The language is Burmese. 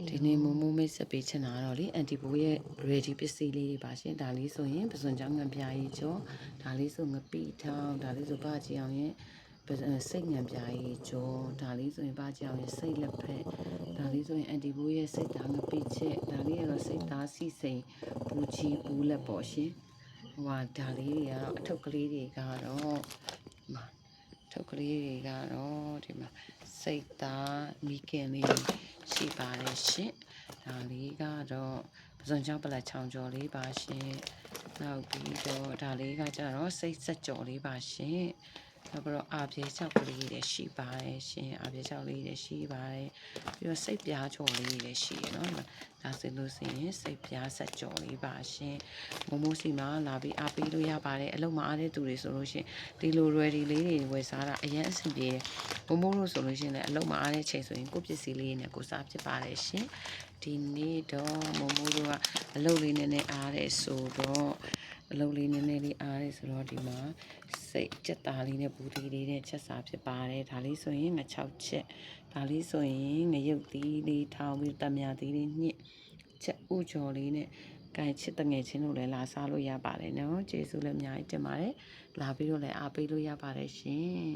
ဒီနေ့မမိုးမိတ်ဆက်ပေးချင်တာတော့လေအန်တီဘိုးရဲ့ ready ပစ္စည်းလေးတွေပါရှင်ဒါလေးဆိုရင်ပစွန်ချောင်းငံပြားကြီးကျော်ဒါလေးဆိုငပိထောင်းဒါလေးဆိုပါကြည့်အောင်ရဲ့စိတ်ငံပြားကြီးကျော်ဒါလေးဆိုရင်ပါကြည့်အောင်ရဲ့စိတ်လက်ဖက်ဒါလေးဆိုရင်အန်တီဘိုးရဲ့စိတ်သားငပိချက်ဒါလေးကတော့စိတ်သားစီစိန်ပူချီပူလက်ပေါ့ရှင်ဟိုဟာဒါလေးတွေကတော့အထုပ်ကလေးတွေကတော့ထုတ်ကလေးတွေကတော့ဒီမှာစိတ်သားမိခင်လေးရှိပါတယ်ရှင်ဒါလေးကတော့ပစွန်ချောင်းပလက်ချောင်းကျော်လေးပါရှင်နောက်ပြီးတော့ဒါလေးကကျတော့စိတ်ဆက်ကျော်လေးပါရှင်နောက်ပြီးတော့အာပြေချောက်ကလေးတွေရှိပါတယ်ရှင်အာပြေချောက်လေးတွေရှိပါတယ်ပြီးတော့စိတ်ပြားကျော်လေးတွေရှိရနော်ဒါဆိုလို့ရှိရင်စိတ်ပြားဆက်ကျော်လေးပါရှင်မမိုးစီမှာလာပြီးအားပေးလို့ရပါတယ်အလုံးမအားတဲ့သူတွေဆိုလို့ရှိရင်ဒီလို ready လေးတွေဝယ်စားတာအရင်အဆင်ပြေတယ်မမိုးလို့ဆိုလို့ရှိရင်လည်းအလုံးမအားတဲ့ချိန်ဆိုရင်ကိုပစ္စည်းလေးနဲ့ကိုစားဖြစ်ပါတယ်ရှင်ဒီနေ့တော့မမိုးတို့ကအလုပ်လေးနည်းနည်းအားတဲ့ဆိုတော့အလုပ်လေးနည်းနည်းလေးအားရဲဆိုတော့ဒီမှာစိတ်ကြက်သားလေးနဲ့ဘူးသီးလေးနဲ့ချက်စားဖြစ်ပါတယ်ဒါလေးဆိုရင်ငါ6ချက်ဒါလေးဆိုရင်ငရုတ်သီးလေးထောင်းပြီးတမယာသီးလေးညှစ်ချက်ဥကျော်လေးနဲ့ကန်ချစ်တငယ်ချင်းတို့လည်းလာစားလို့ရပါတယ်နော်ကျေးဇူးလည်းအများကြီးတင်ပါတယ်လာပြီးတော့လည်းအားပေးလို့ရပါတယ်ရှင်